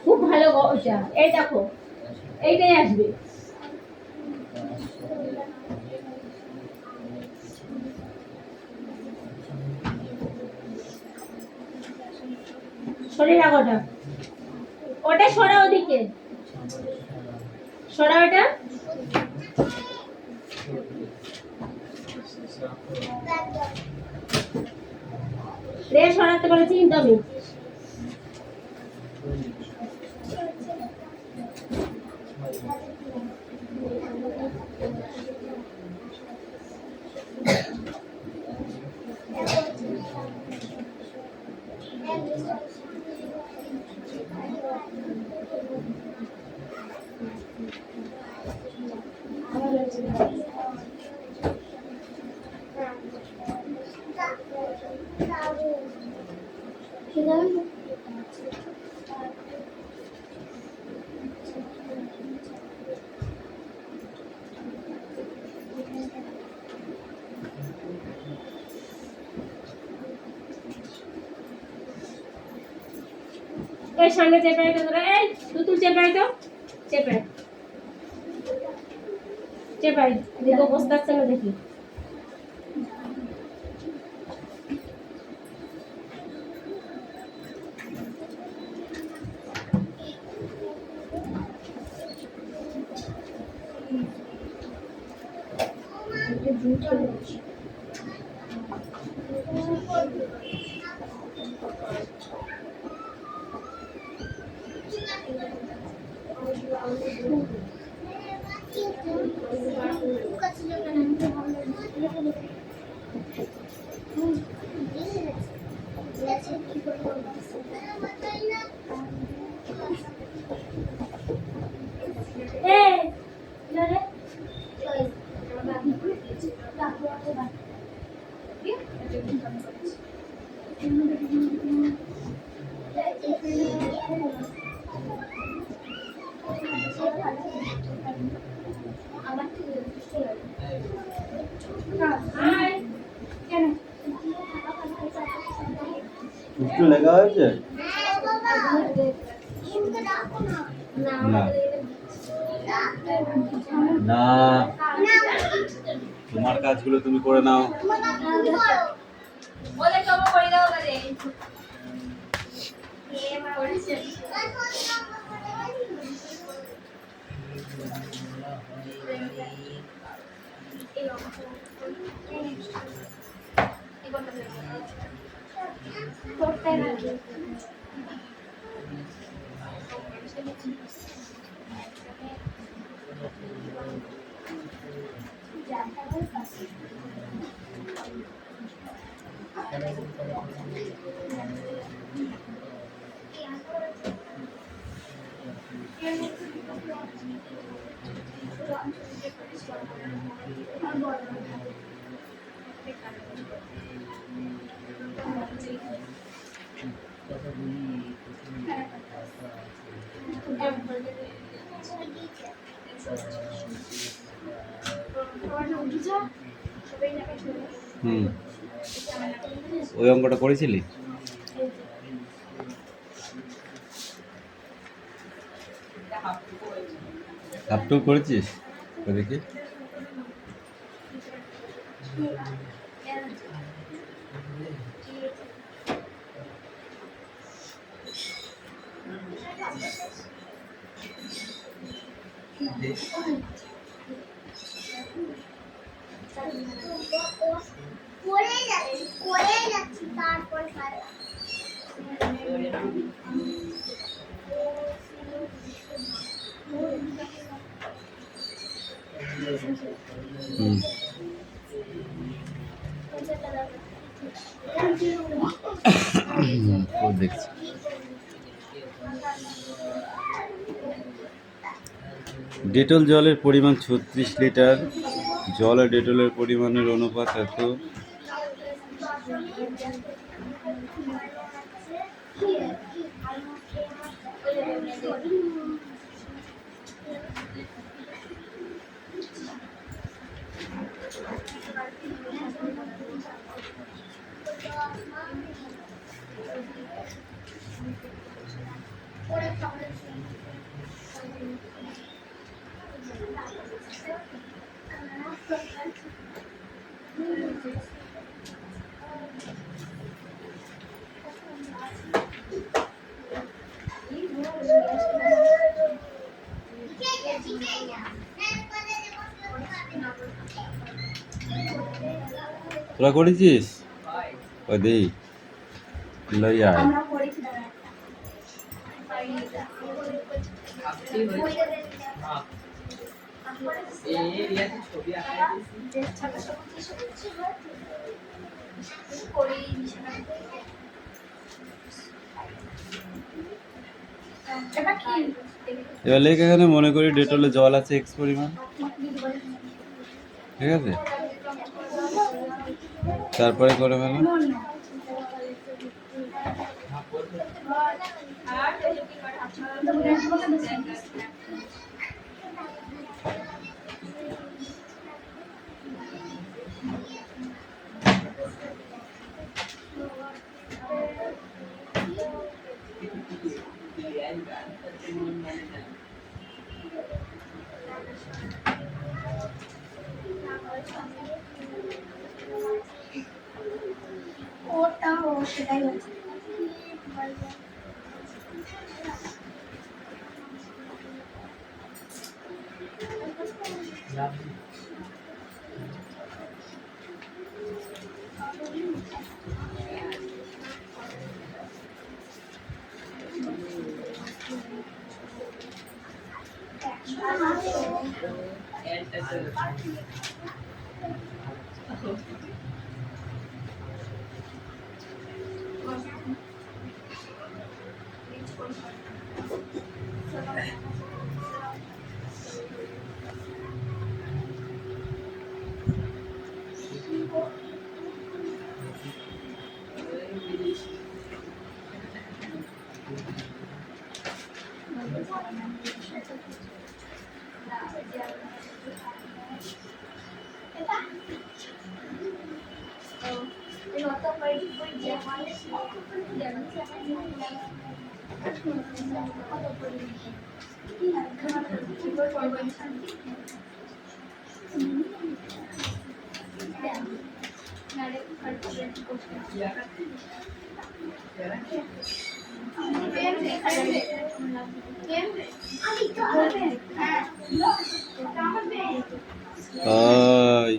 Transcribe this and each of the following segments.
খুব ভালো ওটা, এই দেখো এইটাই আসবে। শরীর আগোটা ওটা সরা, ওদিকে সরা ওটা। রে সরাতে বলেছি কিন্তু আমি। এই সামনে চেপে তো তোরা, এই তুতুল চেপে তো, চেপে চেপে দেখো বসতে আসছে না দেখি। একটু লেখা হয়েছে না না, তোমার কাজগুলো তুমি করে নাও। ওই অঙ্কটা করেছিলি? হাফটু করেছিস? দেখি দেখছি। ডেটল জলের পরিমাণ 36 লিটার। জল আর ডেটলের পরিমাণের অনুপাত এত। তোরা করেছিস ওই দেই লইয়া আয়। এবার লেখ এখানে মনে করি ডেটলে জল আছে এক্স পরিমাণ, ঠিক আছে? তারপরে করে ফেলো। সেটাই হচ্ছে ওই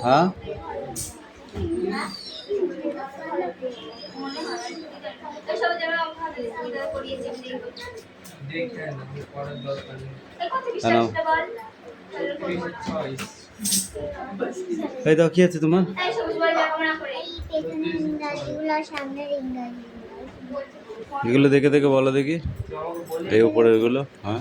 হ্যাঁ জানাও। এই দাও, কি আছে তোমার? এগুলো দেখে দেখে বলো দেখি, এই উপরে এগুলো। হ্যাঁ,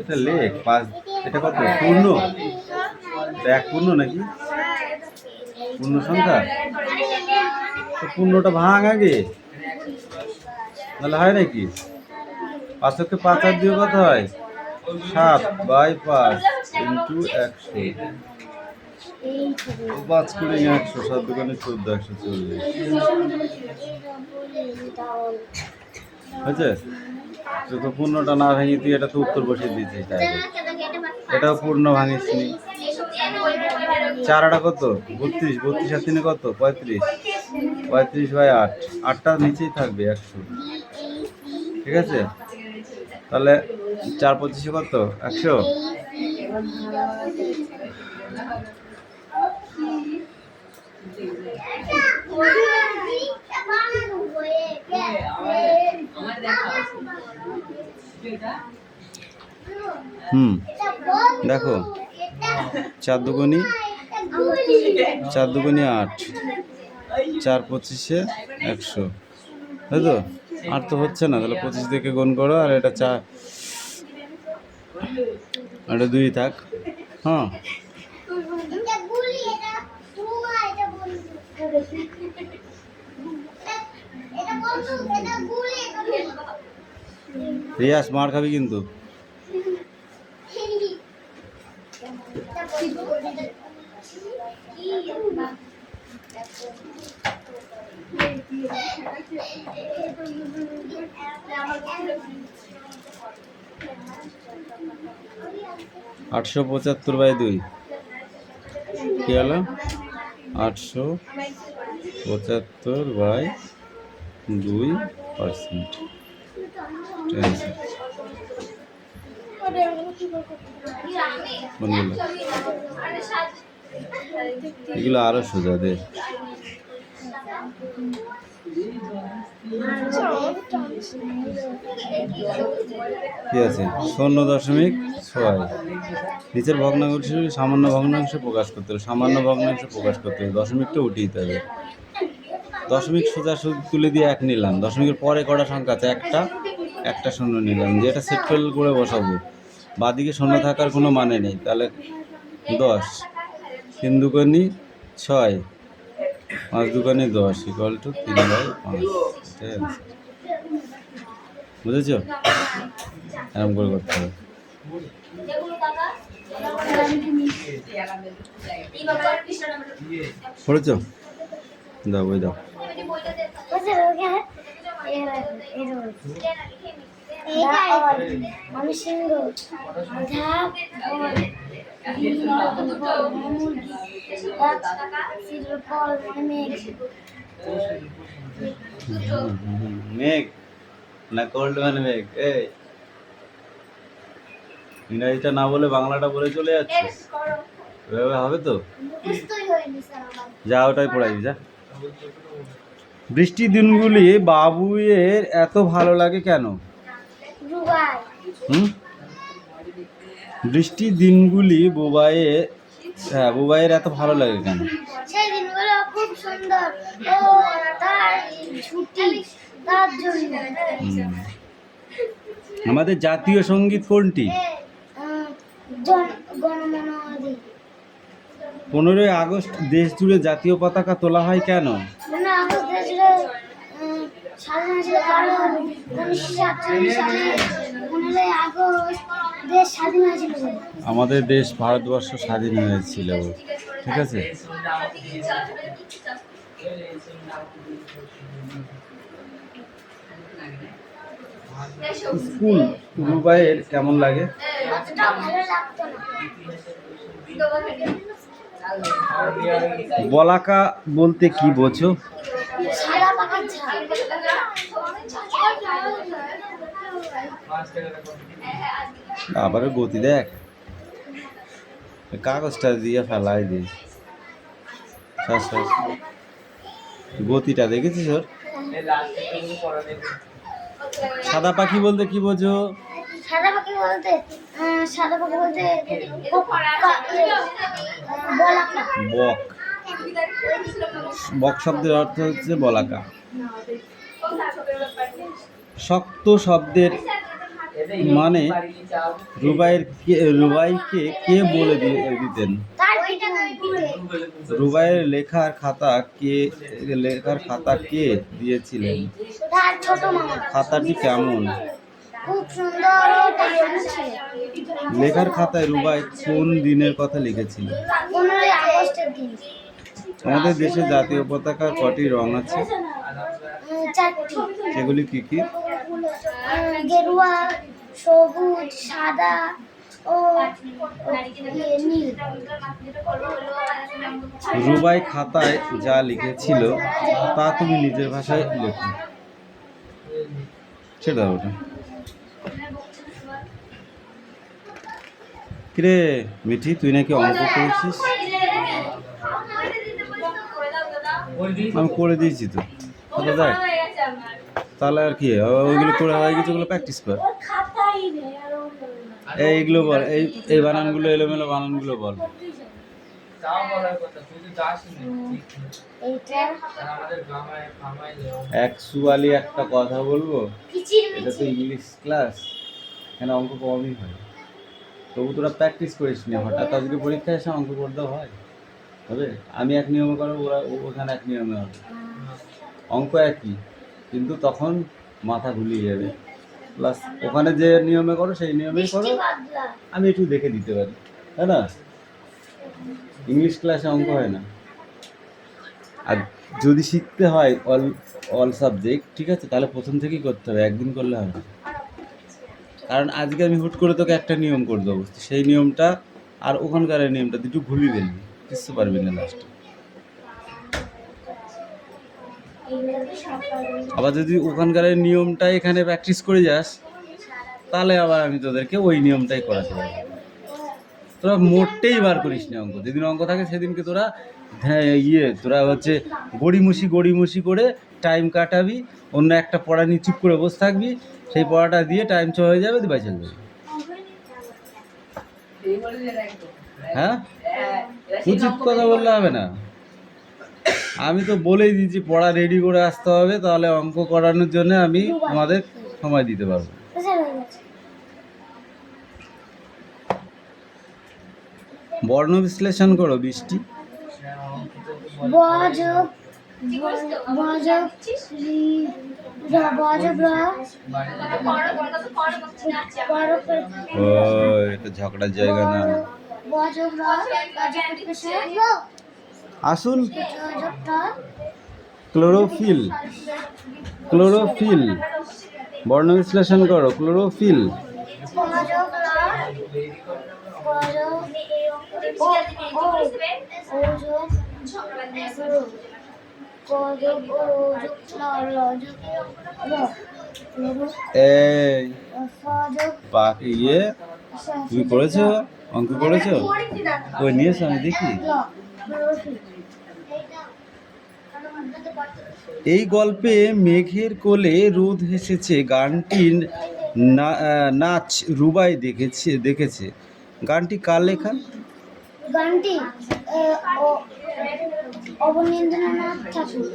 এটা লেখ পাঁচ। এটা কত? পূর্ণ? এটা এক পূর্ণ নাকি পূর্ণ সংখ্যা? তো পূর্ণটা ভাঙ আগে, নাহলে হয় নাকি? 5 5 আর 2 কত হয়? 7/5 ইন্টু 100। 5 করে 100, 7 দোকানে 14, 140 হয়েছে। তো পূর্ণটা না ভেঙে তুই এটা তো উত্তর বসিয়ে দিয়েছিস ডাইরেক্ট। এটাও পূর্ণ ভাঙিস নি। 4 কত? 32, 32 আর 3 কত? 35, 35/8, 8টার নিচেই থাকবে 100। ঠিক আছে, তাহলে 4 25 কত? 100। দেখো, 4 দুগুনি 8, 4 25 100, তাই তো? আর তো হচ্ছে না, তাহলে 25 থেকে গুণ করো, আর এটা 4, এটা 2 থাক। হ্যাঁ, রিয়াস মার খাবি কিন্তু। আটশো 75/2 কি হলো? 875/2%। এগুলো আরো সোজা দে। কি আছে? 0.6। নিচের ভগ্নাংশ সামান্য ভগ্নাংশ প্রকাশ করতে হবে, সামান্য ভগ্নাংশ প্রকাশ করতে হবে, দশমিকটা উঠিয়ে দিতে হবে। দশমিক সোজা তুলে দিয়ে 1 নিলাম, দশমিকের পরে কটা সংখ্যা আছে? একটা শূন্য নিলাম, যেটা সেট করে বসাবো। বাদিকে শূন্য থাকার কোনো মানে নেই, তাহলে 10, 3 দুগুনি 6, 5 দুগুনি 10 = 3/5। বুঝেছ? এরকম করে করতে হবে। পড়েছ? দাও বই দাও। মেঘ না কোল্ড ম্যান মেঘ? এই ইংরেজিটা না বলে বাংলাটা বলে চলে যাচ্ছে, এভাবে হবে তো? যা ওটাই পড়াই যা। বৃষ্টির দিনগুলি বাবুয়ের এত ভালো লাগে কেন? বৃষ্টির দিনগুলি বুবাইয়ের এত ভালো লাগে কেন? সেই দিনগুলো খুব সুন্দর ও তার ছুটি তার জন্য। আমাদের জাতীয় সঙ্গীত কোনটি? গণমন অধি। 15ই আগস্ট দেশ জুড়ে জাতীয় পতাকা তোলা হয় কেন? 15ই আগস্ট দেশ জুড়ে স্বাধীন ছিল কারণ 1947 সালে 15ই আগস্ট দেশ স্বাধীন হয়েছিল। আমাদের দেশ ভারতবর্ষ স্বাধীন হয়েছিল। ঠিক আছে, স্কুল বুবাইয়ের কেমন লাগে? অতটা ভালো লাগতো না। বলাকা বলতে কি বোঝো? সাদা পাখার ঝাল। আবার গতি দেখ, কাগজটা দিয়ে ফেলাই দিস। গতিটা দেখেছিস ওর? সাদা পাখি বলতে কি বোঝো? সাদা পাখি বলতে বলাকা। বক। বক শব্দের অর্থ হচ্ছে বলাকা। শক্ত শব্দের মানে রুবাইকে কে বলে দিতেন? রুবাইয়ের লেখার খাতা কে দিয়েছিলেন? তার ছোট মামা। খাতাটি কেমন? খুব সুন্দর ও টাইম ছিল। লেখার খাতায় রুবাই কোন দিনের কথা লিখেছিল? 15ই আগস্টের দিন। আমাদের দেশে জাতীয় পতাকার কটি রং আছে? 4টি। সেগুলি কি কি? গেরুয়া, সবুজ, সাদা ও নীল। রুবাই খাতায় যা লিখেছিল তা তুমি নিজের ভাষায় লেখো। সেটা ওটা। কিরে মিঠি, তুই নাকি অঙ্ক করেছিস? আমি করে দিয়েছি তো। দেখ তাহলে আর কি, ওইগুলো করে হয়ে গেছে, ওগুলো প্র্যাকটিস কর। এইগুলো বল, এই বানানগুলো, এলোমেলো বানানগুলো বল। অ্যাকচুয়ালি একটা কথা বলবো, এটা তো ইংলিশ ক্লাস, এখানে অঙ্ক কমই হয়। তবু তোরা প্র্যাকটিস করিস নি, হঠাৎ আজকে পরীক্ষায় এসে অঙ্ক করতে হয় হবে? আমি এক নিয়মে করবো, ওখানে এক নিয়মে হবে। অঙ্ক একই, কিন্তু তখন মাথা ঘুলিয়ে যাবে। প্লাস ওখানে যে নিয়মে করো সেই নিয়মেই করো, আমি একটু দেখে দিতে পারি, তাই না? ইংলিশ ক্লাসে অঙ্ক হয় না। আর যদি শিখতে হয় অল সাবজেক্ট, ঠিক আছে, তাহলে প্রথম থেকেই করতে হবে, একদিন করলে হবে না। কারণ আজকে আমি হুট করে তোকে একটা নিয়ম করে দেবো, সেই নিয়মটা আর ওখানকার নিয়মটা দুটো ভুলিয়ে ফেলবি, বুঝতে পারবি না লাস্টে। আবার যদি ওখানকার নিয়মটা এখানে প্র্যাকটিস করে যাস, তাহলে আবার আমি তোদেরকে ওই নিয়মটাই করাতে পারবো। তোরা মোটেই বার করিস না অঙ্ক, যেদিন অঙ্ক থাকে সেদিনকে তোরা হচ্ছে গড়িমসি করে টাইম কাটাবি, অন্য একটা পড়া নিয়ে চুপ করে বসে থাকবি, সেই পড়াটা দিয়ে টাইম হয়ে যাবে, তুই বাঁচে যাবে। হ্যাঁ, উচিত কথা বললে হবে না। আমি তো বলেই দিয়েছি পড়া রেডি করে আসতে হবে, তাহলে অঙ্ক করানোর জন্য আমি তোমাদের সময় দিতে পারবো। বর্ণ বিশ্লেষণ করো বৃষ্টি। এটা ঝগড়ার জায়গা না। আসুন, ক্লোরোফিল। বর্ণ বিশ্লেষণ করো। ক্লোরোফিল। এই বাকি তুমি করেছো, অঙ্ক করেছো? ওই নিয়েছো, আমি দেখি। এই গল্পে মেঘের কোলে রোদ হেসেছে গানটির নাচ রুবাই দেখেছে। গানটি কার লেখা? গানটি অবনীন্দ্রনাথ ঠাকুর।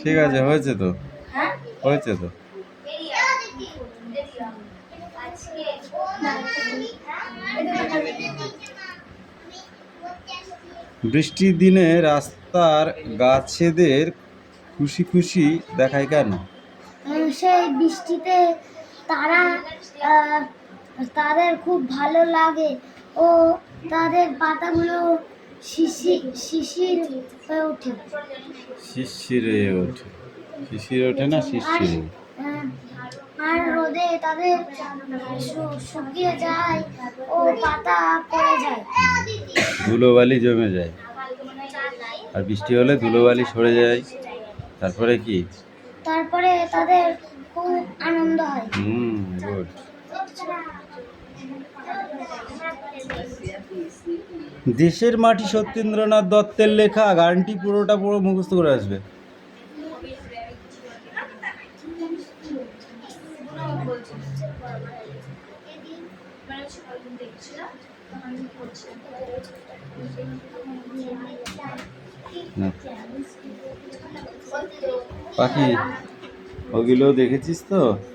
ঠিক আছে, হয়েছে তো, হয়েছে তো। বৃষ্টির দিনে রাস্তার গাছেদের খুশি দেখায় কেন? সেই বৃষ্টিতে তাদের খুব ভালো লাগে ও তাদের পাতাগুলো শিশির হয়ে ওঠে। শিশিরে ওঠে। শিশিরে ওঠে না শিশিরে? আহ, আর রোদে তাদের শুকিয়ে যায় ও পাতা পড়ে যায়। ধুলোবালি জমে যায়, আর বৃষ্টি হলে ধুলোবালি সরে যায়। তারপরে কি? তারপরে তাদের খুব আনন্দ হয়। গুড। দেশের মাটি সত্যেন্দ্রনাথ দত্তের লেখা গানটি পুরোটা পুরো মুখস্থ করে আসবে। না। পাখি ওগুলো দেখেছিস তো?